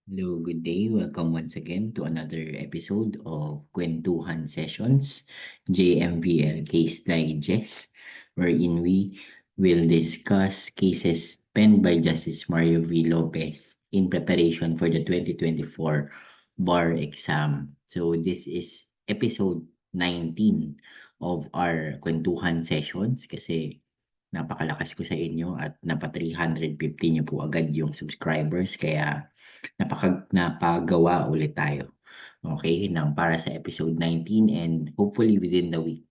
Hello, good day. Welcome once again to another episode of Kwentuhan Sessions, JMVL Case Digest, wherein we will discuss cases penned by Justice Mario V. Lopez in preparation for the 2024 bar exam. So this is episode 19 of our Kwentuhan Sessions kasi napakalakas ko sa inyo at napa 350 niyo po agad yung subscribers kaya napagawa ulit tayo. Okay, ng para sa episode 19 and hopefully within the week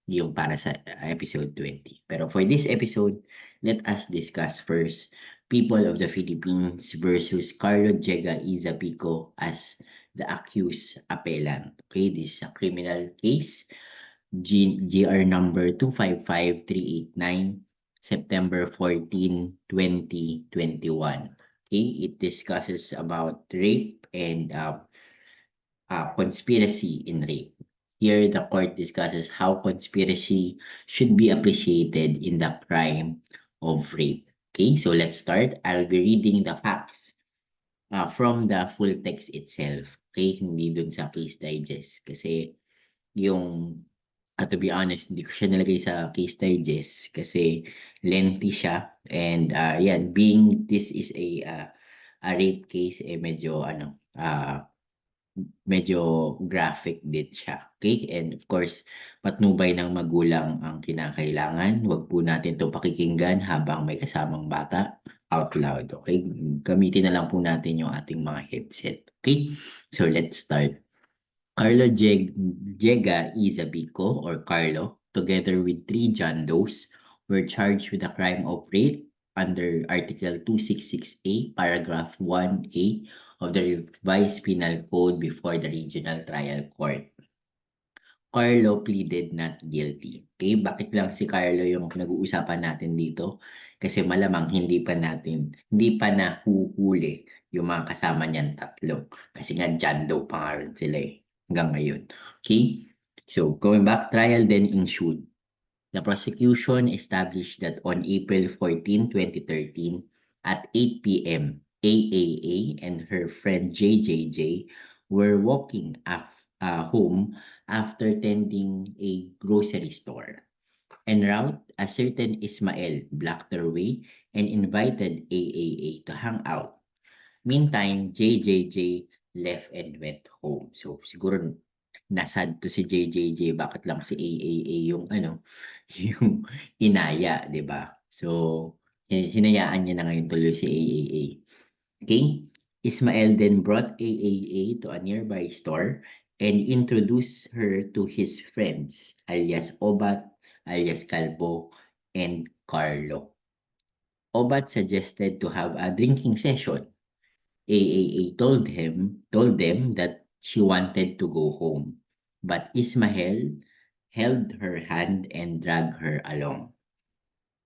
yung para sa episode 20. Pero for this episode, let us discuss first People of the Philippines versus Carlo Diega Pico as the accused appellant. Okay, this is a criminal case GR number 255389, September 14, 2021. Okay, it discusses about rape and conspiracy in rape. Here, the court discusses how conspiracy should be appreciated in the crime of rape. Okay, so let's start. I'll be reading the facts from the full text itself. Okay, hindi dun sa case digest. Kasi yung to be honest, hindi ko siya nilagay sa case digest kasi lengthy siya and yan, being this is a rape case medyo medyo graphic din siya. Okay? And of course, patnubay ng magulang ang kinakailangan. Huwag po natin 'to pakikinggan habang may kasamang bata out loud. Okay? Gamitin na lang po natin yung ating mga headset. Okay? So let's start. Carlo Diega Izabico or Carlo, together with three John Does, were charged with the crime of rape under Article 266A, Paragraph 1A of the Revised Penal Code before the Regional Trial Court. Carlo pleaded not guilty. Okay, bakit lang si Carlo yung pinag-uusapan natin dito? Kasi malamang hindi pa nahuhuli yung mga kasama niyan tatlo. Kasi nga John Doe pa nga rin sila hanggang ngayon. Okay? So, going back, trial then ensued. The prosecution established that on April 14, 2013, at 8 p.m., AAA and her friend JJJ were walking home after tending a grocery store. En route, a certain Ismael blocked their way and invited AAA to hang out. Meantime, JJJ left and went home. So, siguro nasad to si JJJ, bakit lang si AAA yung yung inaya, 'di ba? So, hinayaan niya na ngayon tuloy si AAA. Okay? Ismael then brought AAA to a nearby store and introduced her to his friends, alias Obat, alias Calbo, and Carlo. Obat suggested to have a drinking session. AAA told them that she wanted to go home, but Ismael held her hand and dragged her along.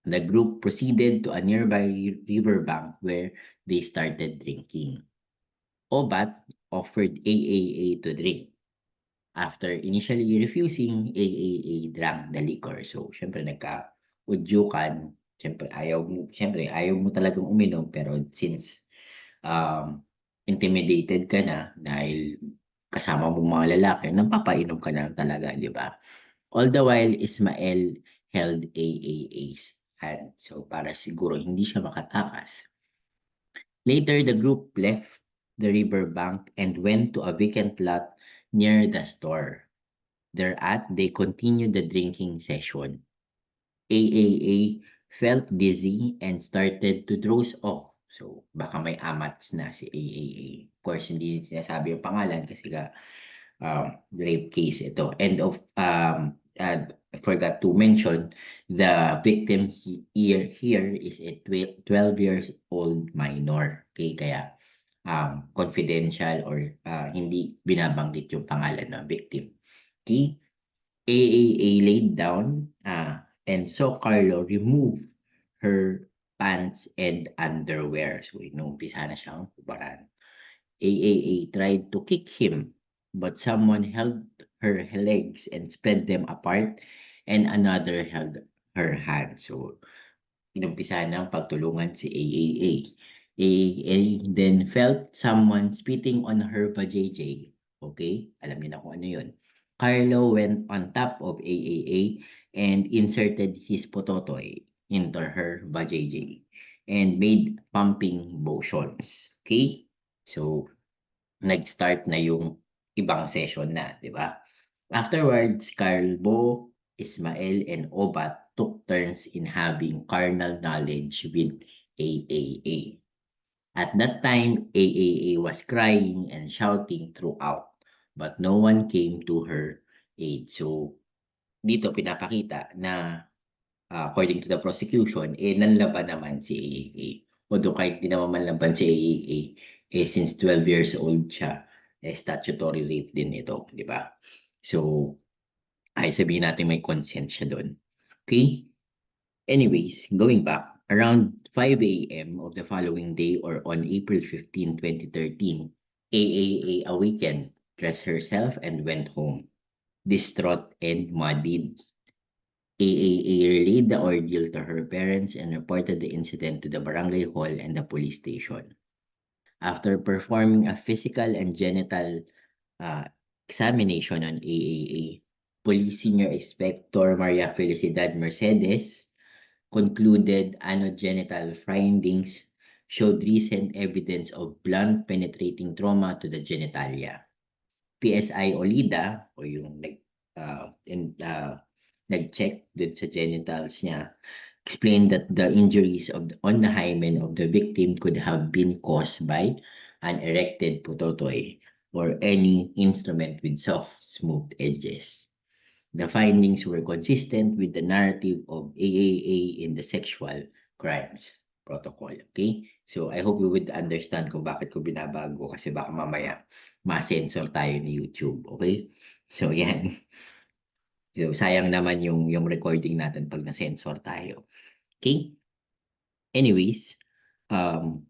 The group proceeded to a nearby riverbank where they started drinking. Obat offered AAA to drink. After initially refusing, AAA drank the liquor. So, syempre nagka-udyukan. Syempre ayaw mo talagang uminom pero since intimidated ka na dahil kasama mo mga lalaki, napapainom ka na lang talaga, di ba? All the while, Ismael held AAA's hand. So, para siguro hindi siya makatakas. Later, the group left the riverbank and went to a vacant lot near the store. Thereat, they continued the drinking session. AAA felt dizzy and started to doze off. So, baka may amats na si AAA. Of course, hindi sinasabi yung pangalan kasi rape case ito. I forgot to mention, the victim here is a 12 years old minor. Okay, kaya confidential or hindi binabanggit yung pangalan ng victim. Okay, AAA laid down and saw Carlo remove her pants and underwear. So, inumpisa na siyang hubaran. AAA tried to kick him, but someone held her legs and spread them apart, and another held her hand. So, inumpisa ng pagtulungan si AAA. AAA then felt someone spitting on her vajayjay. Okay? Alam niyo na kung ano yun. Carlo went on top of AAA and inserted his pototoy into her vajayjay and made pumping motions. Okay? So, nag-start na yung ibang session na, di ba? Afterwards, Carlo, Ismael, and Obat took turns in having carnal knowledge with AAA. At that time, AAA was crying and shouting throughout, but no one came to her aid. So, dito pinapakita na according to the prosecution, nanlaban naman si AAA. Although kahit di naman manlaban si AAA, since 12 years old siya, statutory rape din ito, di ba? So, ay sabihin natin may consent siya doon. Okay? Anyways, going back, around 5 a.m. of the following day or on April 15, 2013, AAA awakened, dressed herself, and went home, distraught and muddied. AAA relayed the ordeal to her parents and reported the incident to the barangay hall and the police station. After performing a physical and genital uh, examination on AAA, Police Senior Inspector Maria Felicidad Mercedes concluded anogenital findings showed recent evidence of blunt penetrating trauma to the genitalia. PSI Olida o yung nag-check dun sa genitals niya explained that the injuries on the hymen of the victim could have been caused by an erected pototoy or any instrument with soft, smooth edges. The findings were consistent with the narrative of AAA in the sexual crimes protocol. Okay? So, I hope you would understand kung bakit ko binabago kasi baka mamaya ma-censor tayo ni YouTube. Okay? So, yan. So, sayang naman yung recording natin pag na-censor tayo. Okay? Anyways, um,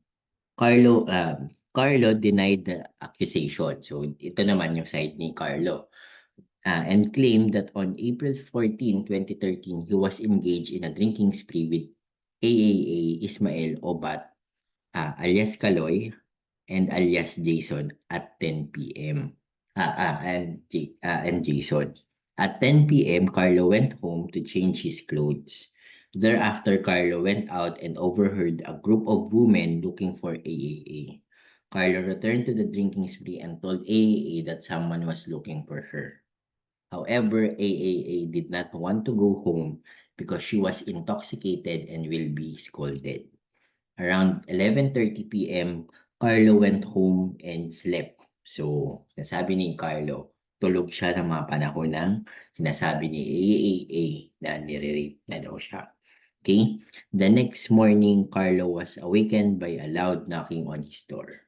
Carlo denied the accusation. So, ito naman yung side ni Carlo. And claimed that on April 14, 2013, he was engaged in a drinking spree with AAA Ismael Obat, alias Kaloy, and alias Jason at 10 p.m. And Jason. At 10 p.m., Carlo went home to change his clothes. Thereafter, Carlo went out and overheard a group of women looking for AAA. Carlo returned to the drinking spree and told AAA that someone was looking for her. However, AAA did not want to go home because she was intoxicated and will be scolded. Around 11:30 p.m., Carlo went home and slept. So, sinasabi ni Carlo, tulog siya ng mga panahon ng sinasabi ni AAA na nire-rape na daw siya. Okay? The next morning, Carlo was awakened by a loud knocking on his door.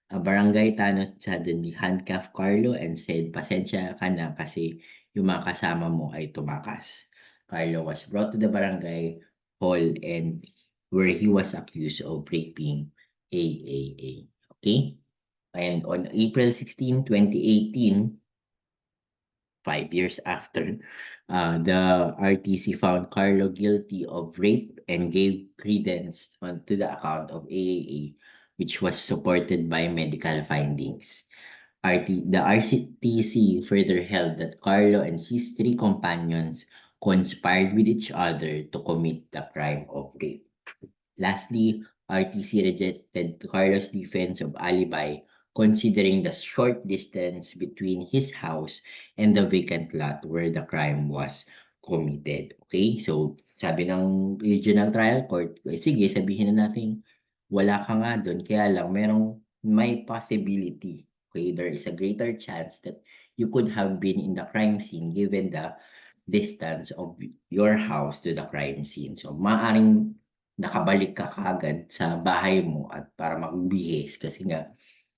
A barangay tanod suddenly handcuffed Carlo and said, pasensya ka na kasi yung mga kasama mo ay tumakas. Carlo was brought to the barangay hall and where he was accused of raping AAA. Okay? And on April 16, 2018, 5 years after, the RTC found Carlo guilty of rape and gave credence to the account of AAA, which was supported by medical findings. The RCTC further held that Carlo and his three companions conspired with each other to commit the crime of rape. Lastly, RTC rejected Carlos' defense of alibi considering the short distance between his house and the vacant lot where the crime was committed. Okay? So, sabi ng regional trial court, sige, sabihin na natin, wala ka nga doon, kaya lang may possibility. Okay? There is a greater chance that you could have been in the crime scene given the distance of your house to the crime scene. So, maaring nakabalik ka kaagad sa bahay mo at para magbihis kasi nga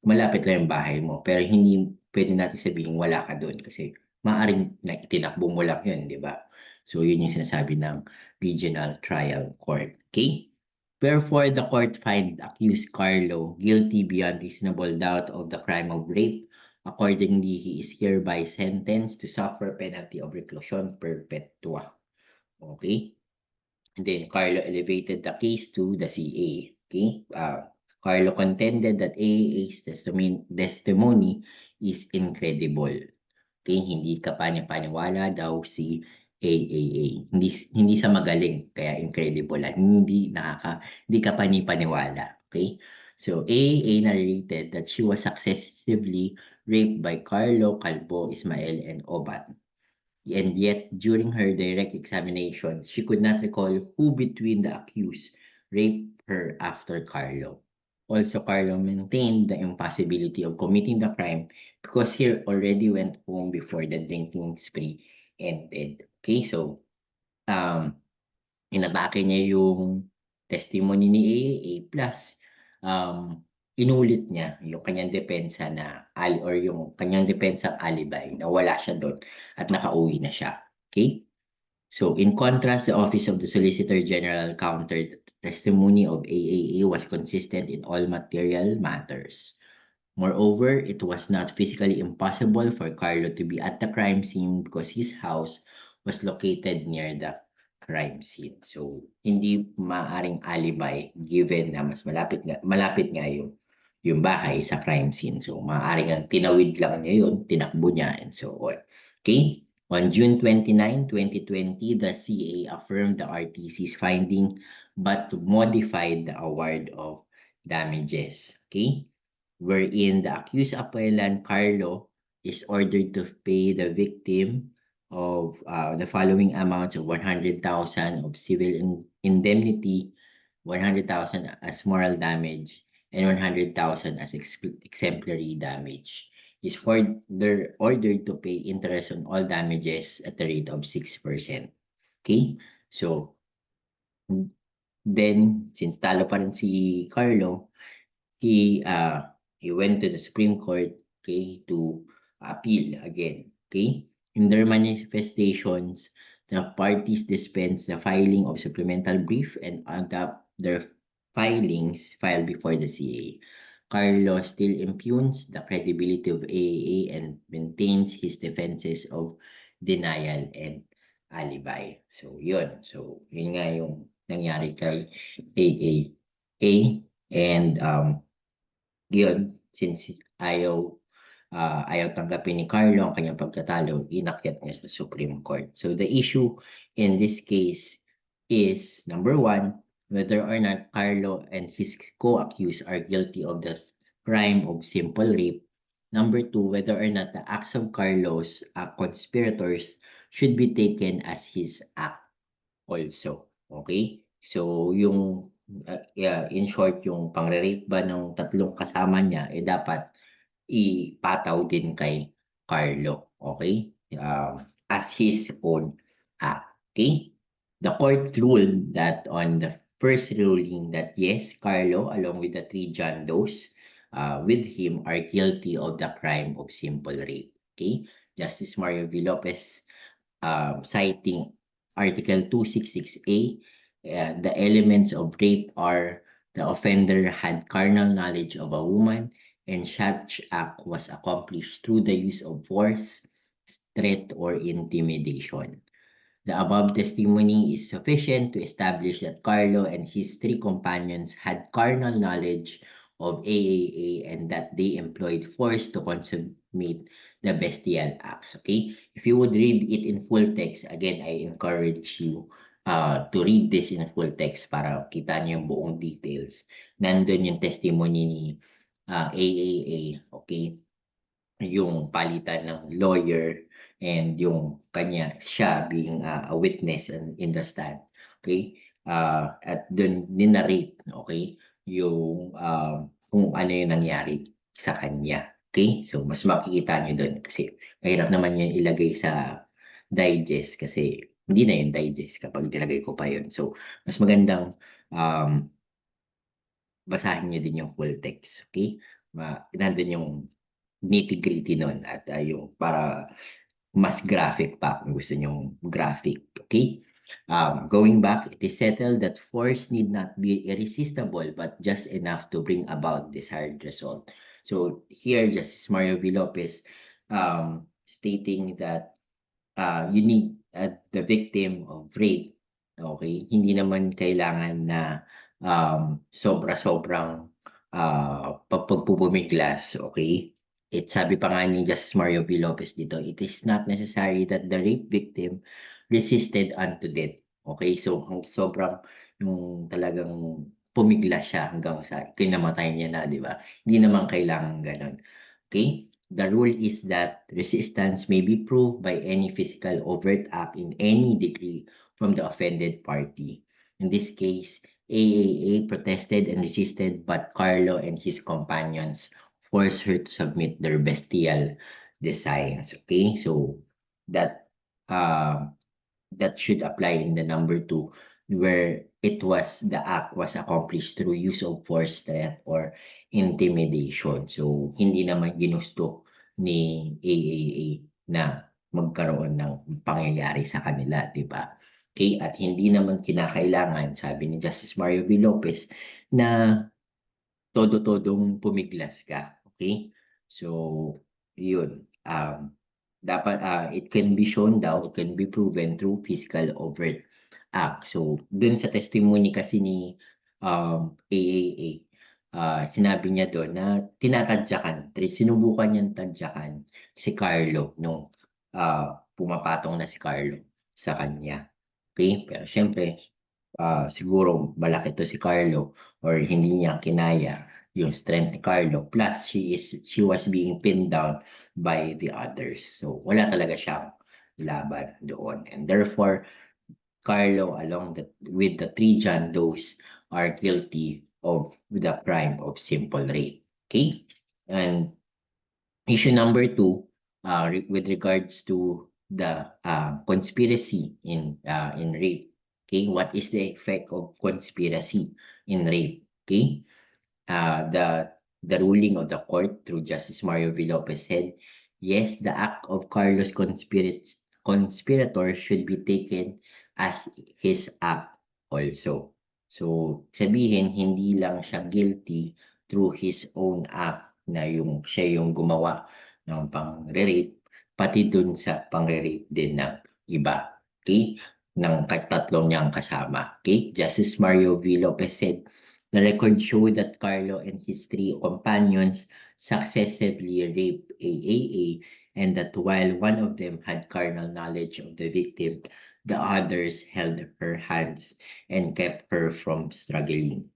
malapit lang yung bahay mo. Pero hindi pwede natin sabihin wala ka doon kasi maaaring itinakbo mo lang yun, di ba? So, yun yung sinasabi ng Regional Trial Court. Okay? Therefore, the court find accused Carlo guilty beyond reasonable doubt of the crime of rape. Accordingly, he is hereby sentenced to suffer penalty of reclusion perpetua. Okay? And then Carlo elevated the case to the CA. Okay? Carlo contended that AA's testimony is incredible. Okay, hindi ka paniwala daw si AAA. Hindi sa magaling, kaya incredible. Hindi ka paniwala. Okay? So AAA narrated that she was successively raped by Carlo, Calvo, Ismael, and Obat. And yet, during her direct examination, she could not recall who between the accused raped her after Carlo. Also, Carlo maintained the impossibility of committing the crime because he already went home before the drinking spree ended. Okay, so um, inatake niya yung testimony ni AAA plus inulit niya yung kanyang depensa or yung kanyang depensang alibi na wala siya doon at nakauwi na siya. Okay? So in contrast, the Office of the Solicitor General countered that the testimony of AAA was consistent in all material matters. Moreover, it was not physically impossible for Carlo to be at the crime scene because his house was located near the crime scene. So, hindi maaring alibi given na mas malapit nga yung bahay sa crime scene. So, maaaring ang tinawid lang niya yun, tinakbo niya, and so on. Okay? On June 29, 2020, the CA affirmed the RTC's finding but modified the award of damages. Okay? Wherein the accused appellant Carlo is ordered to pay the victim of the following amounts of 100,000 of civil indemnity, 100,000 as moral damage, and 100,000 as exemplary damage. Is further ordered to pay interest on all damages at the rate of 6%. Okay? So, then, since talo pa rin si Carlo, he went to the Supreme Court, okay, to appeal again. Okay, in their manifestations, the parties dispensed the filing of supplemental brief and adopt their filings filed before the CA. Carlo still impugns the credibility of AAA and maintains his defenses of denial and alibi. So, yun. So, yun nga yung nangyari kay AAA. And yun, since ayaw tanggapin ni Carlo ang kanyang pagkatalo, inakyat niya sa Supreme Court. So the issue in this case is, number one, whether or not Carlo and his co-accused are guilty of the crime of simple rape. Number two, whether or not the acts of Carlos conspirators should be taken as his act also. Okay? So, in short, yung pang-rape ba ng tatlong kasama niya, dapat ipataw din kay Carlo. Okay? As his own act. Okay? The court ruled that on the first ruling that yes, Carlo, along with the three John Does with him, are guilty of the crime of simple rape. Okay? Justice Mario V. Lopez citing Article 266A, the elements of rape are the offender had carnal knowledge of a woman and such act was accomplished through the use of force, threat, or intimidation. The above testimony is sufficient to establish that Carlo and his three companions had carnal knowledge of AAA and that they employed force to consummate the bestial acts. Okay? If you would read it in full text, again, I encourage you to read this in full text para kita niyo yung buong details. Nandun yung testimony ni AAA, okay? Yung palitan ng lawyer and yung siya being a witness in the stand. Okay? At dun ninarrate, okay, yung kung ano yung nangyari sa kanya. Okay? So, mas makikita nyo dun kasi mahirap naman yun ilagay sa digest kasi hindi na yung digest kapag nilagay ko pa yun. So, mas magandang basahin nyo din yung full text. Okay? Nandun yung nitty-gritty nun at yung para mas graphic pa kung gusto nyong graphic. Okay? Going back, it is settled that force need not be irresistible but just enough to bring about desired result. So here, Justice Mario V. Lopez stating that you need the victim of rape, okay, hindi naman kailangan na sobra-sobrang pagpupumiglas, okay? Sabi pa nga ni Justice Mario V. Lopez dito, it is not necessary that the rape victim resisted unto death. Okay, so sobrang yung talagang pumiglas siya hanggang sa kinamatay niya na, di ba? Hindi naman kailangan ganon. Okay? The rule is that resistance may be proved by any physical overt act in any degree from the offended party. In this case, AAA protested and resisted, but Carlo and his companions forced her to submit their bestial designs. Okay, so that uh, that should apply in the number 2, where the act was accomplished through use of force, threat, or intimidation. So hindi naman ginusto ni AAA na magkaroon ng pangyayari sa kanila, di ba? Okay, at hindi naman kinakailangan, sabi ni Justice Mario V. Lopez, na todo-todong pumiglas ka. Okay? So, yun. Dapat, it can be shown daw, it can be proven through physical overt act. So, dun sa testimony kasi ni AAA, sinabi niya doon na tinatadyakan, sinubukan niyang tadyakan si Carlo nung pumapatong na si Carlo sa kanya. Okay? Pero syempre, siguro malaki to si Carlo or hindi niya kinaya yung strength ni Carlo, plus she was being pinned down by the others. So wala talaga siyang laban doon, and therefore Carlo with the 3 John Does are guilty of the crime of simple rape. Okay, and issue number 2, with regards to the conspiracy in rape. Okay, what is the effect of conspiracy in rape? Okay, the ruling of the court through Justice Mario V. Lopez said, yes, the act of Carlos conspirator should be taken as his act also. So, sabihin, hindi lang siya guilty through his own act na siya yung gumawa ng pang-rape, pati dun sa pang-rape din ng iba. Okay? Ng tatlong niyang kasama. Okay? Justice Mario V. Lopez said, the record showed that Carlo and his 3 companions successively raped AAA, and that while one of them had carnal knowledge of the victim, the others held her hands and kept her from struggling.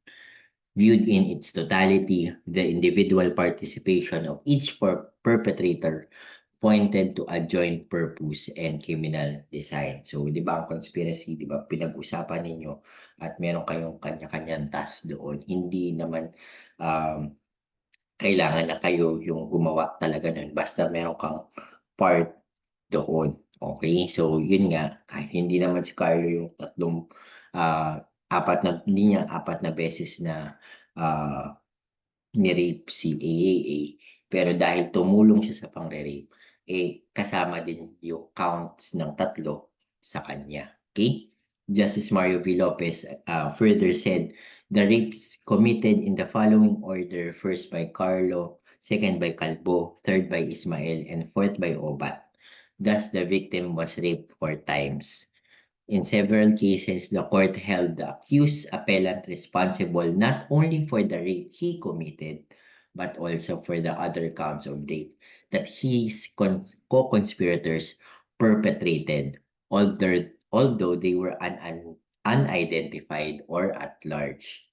Viewed in its totality, the individual participation of each perpetrator pointed to a joint purpose and criminal design. So, di ba ang conspiracy, di ba, pinag-usapan ninyo at meron kayong kanya-kanyang task doon. Hindi naman kailangan na kayo yung gumawa talaga nun. Basta meron kang part doon. Okay? So, yun nga, kahit hindi naman si Carlo yung tatlong, hindi niya apat na beses na ni-rape si AAA, pero dahil tumulong siya sa pang-rape, kasama din yung counts ng 3 sa kanya. Okay? Justice Mario V. Lopez further said, the rapes committed in the following order: first by Carlo, second by Calbo, third by Ismael, and fourth by Obat. Thus, the victim was raped 4 times. In several cases, the court held the accused appellant responsible not only for the rape he committed, but also for the other counts of rape that his co-conspirators perpetrated, although they were unidentified or at large.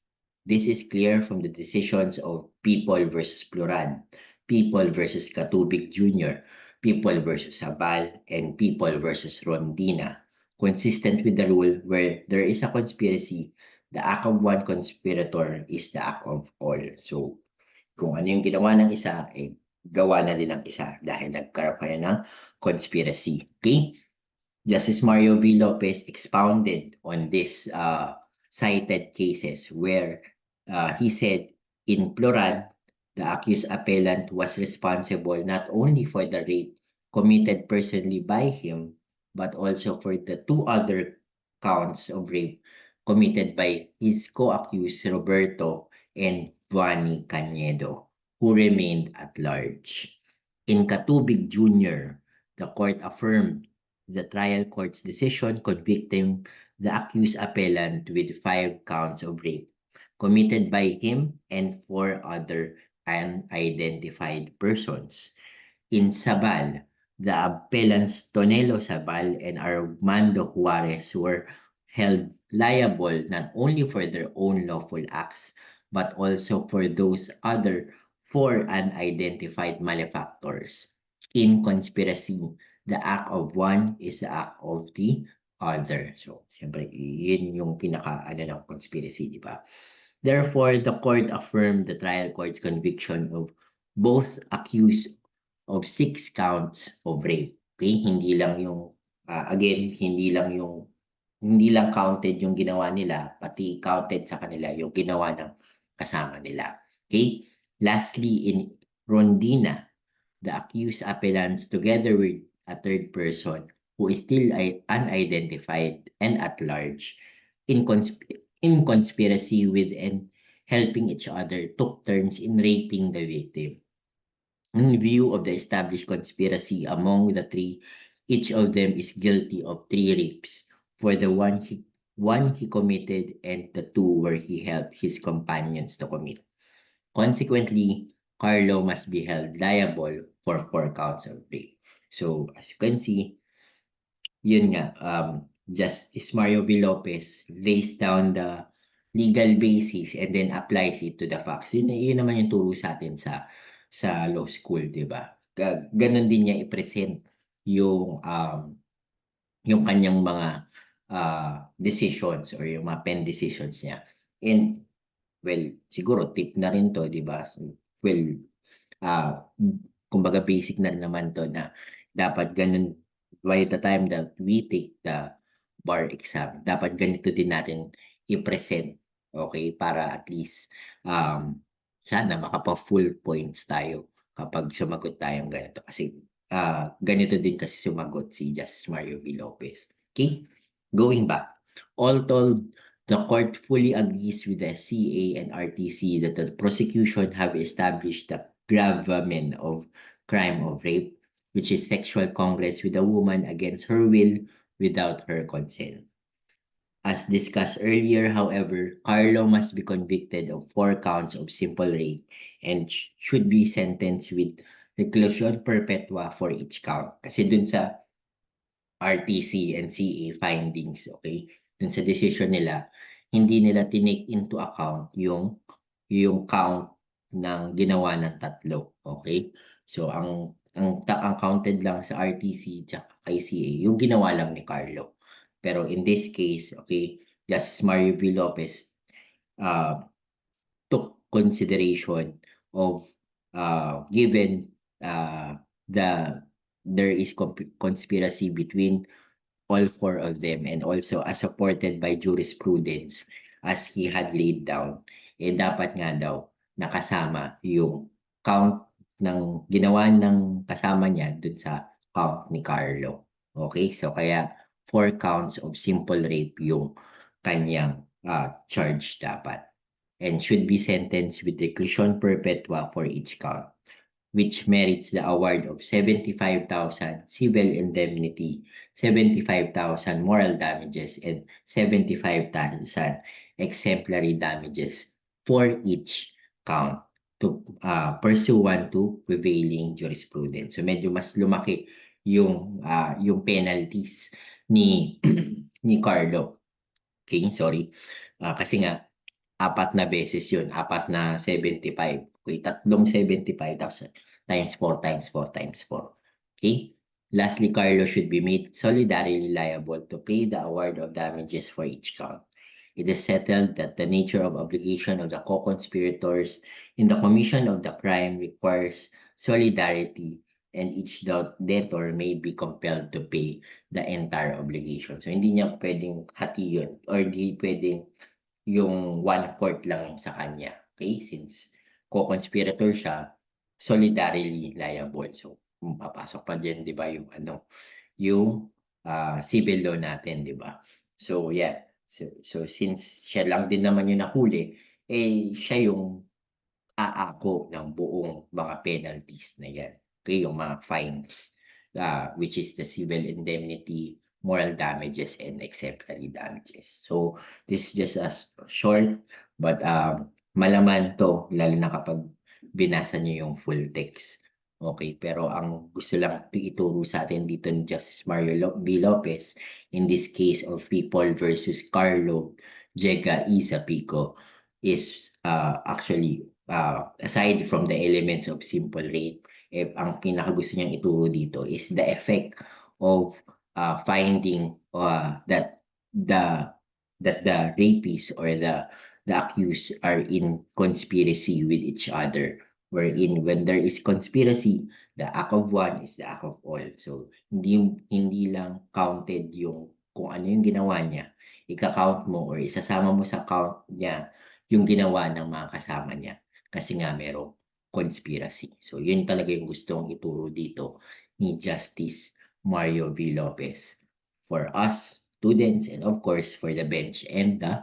This is clear from the decisions of People versus Pluran, People versus Katubig Jr., People versus Sabal, and People versus Rondina, consistent with the rule where there is a conspiracy, the act of one conspirator is the act of all. So, kung ano yung ginawa ng isa, gawa na din ng isa dahil nagkaroon kayo ng conspiracy. Okay? Justice Mario V. Lopez expounded on this cited cases where he said, in Plural, the accused appellant was responsible not only for the rape committed personally by him, but also for the 2 other counts of rape committed by his co-accused Roberto and Juani Canedo, who remained at large. In Katubig Jr., the court affirmed the trial court's decision convicting the accused appellant with 5 counts of rape committed by him and 4 other unidentified persons. In Sabal, the appellants Tonelo Sabal and Armando Juarez were held liable not only for their own lawful acts, but also for those other 4 unidentified malefactors. In conspiracy, the act of one is the act of the other. So, syempre, yun yung pinaka ng conspiracy, di ba? Therefore, the court affirmed the trial court's conviction of both accused of 6 counts of rape. Okay? Hindi lang yung, again, hindi lang counted yung ginawa nila, pati counted sa kanila yung ginawa ng kasama nila. Okay? Lastly, in Rondina, the accused appellants together with a third person who is still unidentified and at large in, in conspiracy with and helping each other took turns in raping the victim. In view of the established conspiracy among the three, each of them is guilty of 3 rapes for the one he committed and the 2 where he helped his companions to commit. Consequently, Carlo must be held liable for 4 counts of rape. So, as you can see, yun nga, Justice Mario V. Lopez lays down the legal basis and then applies it to the facts. Yun naman yung turo sa atin sa law school, di ba? Ganon din niya i-present yung kanyang mga decisions or yung mga pen decisions niya. And, well, siguro tip na rin to, di ba? Well, kumbaga basic na naman to na dapat ganun by the time that we take the bar exam, dapat ganito din natin i-present, okay? Para at least sana makapa-full points tayo kapag sumagot tayong ganito. Kasi ganito din kasi sumagot si Justice Mario V. Lopez. Okay? Going back, all told, the court fully agrees with the CA and RTC that the prosecution have established the gravamen of crime of rape, which is sexual congress with a woman against her will without her consent. As discussed earlier, however, Carlo must be convicted of 4 counts of simple rape and should be sentenced with reclusion perpetua for each count. Kasi dun sa RTC and CA findings, okay, dun sa decision nila, hindi nila tinake into account yung count ng ginawa ng tatlo, okay? So ang counted lang sa RTC at kay CA yung ginawa lang ni Carlo. Pero in this case, okay, Justice Mario V. Lopez took consideration of given there is conspiracy between all 4 of them and also as supported by jurisprudence as he had laid down, dapat nga daw nakasama yung count ng ginawa ng kasama niya dun sa count ni Carlo. Okay? So kaya 4 counts of simple rape yung kanyang charge dapat and should be sentenced with reclusion perpetua for each count, which merits the award of 75,000 civil indemnity, 75,000 moral damages, and 75,000 exemplary damages for each count to pursuant to prevailing jurisprudence. So medyo mas lumaki yung penalties ni ni Carlo. Okay, sorry. Kasi nga 4 na beses yun, 4 na 75. Okay, tatlong 75,000 times 4 times 4 times 4. Okay? Lastly, Carlo should be made solidarily liable to pay the award of damages for each count. It is settled that the nature of obligation of the co-conspirators in the commission of the crime requires solidarity and each debtor may be compelled to pay the entire obligation. So, hindi niya pwedeng hati yun or hindi pwedeng yung 1/4 lang sa kanya. Okay? Since co-conspirator siya, solidarily liable. So, papasok pa din, di ba, yung civil law natin, di ba? So, yeah. So, since siya lang din naman yung nahuli, siya yung aako ng buong mga penalties na yan. Okay? Yung mga fines, which is the civil indemnity, moral damages, and exemplary damages. So, this is just a short But malaman to, lalo na kapag binasa niyo yung full text. Okay, pero ang gusto lang ituro sa atin dito ni Justice Mario B. Lopez, in this case of People versus Carlo, Diega, Isa, Pico, is actually, aside from the elements of simple rape, ang pinakagusto niyang ituro dito is the effect of finding the the rapist or the accused are in conspiracy with each other, wherein when there is conspiracy, the act of one is the act of all. So hindi lang counted yung kung ano yung ginawa niya, ika-count mo or isasama mo sa count niya yung ginawa ng mga kasama niya kasi nga merong conspiracy. So yun talaga yung gustong ituro dito ni Justice Mario V. Lopez for us students and of course for the bench and the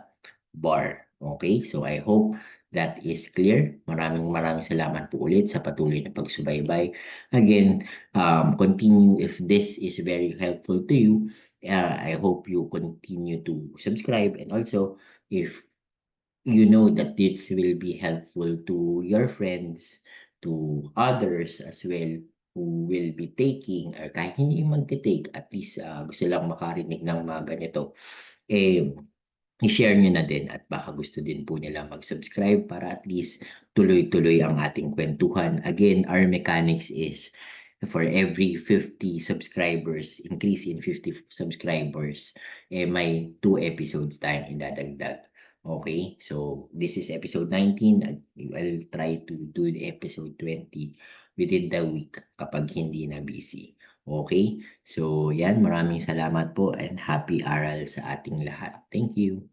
bar. Okay? So I hope that is clear. Maraming salamat po ulit sa patuloy na pagsubaybay. Again, continue if this is very helpful to you. I hope you continue to subscribe and also if you know that this will be helpful to your friends, to others as well who will be taking or kahit hindi magte-take, at least gusto lang makarinig ng mga ganito, eh i-share nyo na din at baka gusto din po nila mag-subscribe para at least tuloy-tuloy ang ating kwentuhan. Again, our mechanics is for every 50 subscribers, increase in 50 subscribers, may 2 episodes tayong idadagdag. Okay, so this is episode 19. I'll try to do the episode 20 within the week kapag hindi na busy. Okay, so yan, maraming salamat po and happy aral sa ating lahat. Thank you.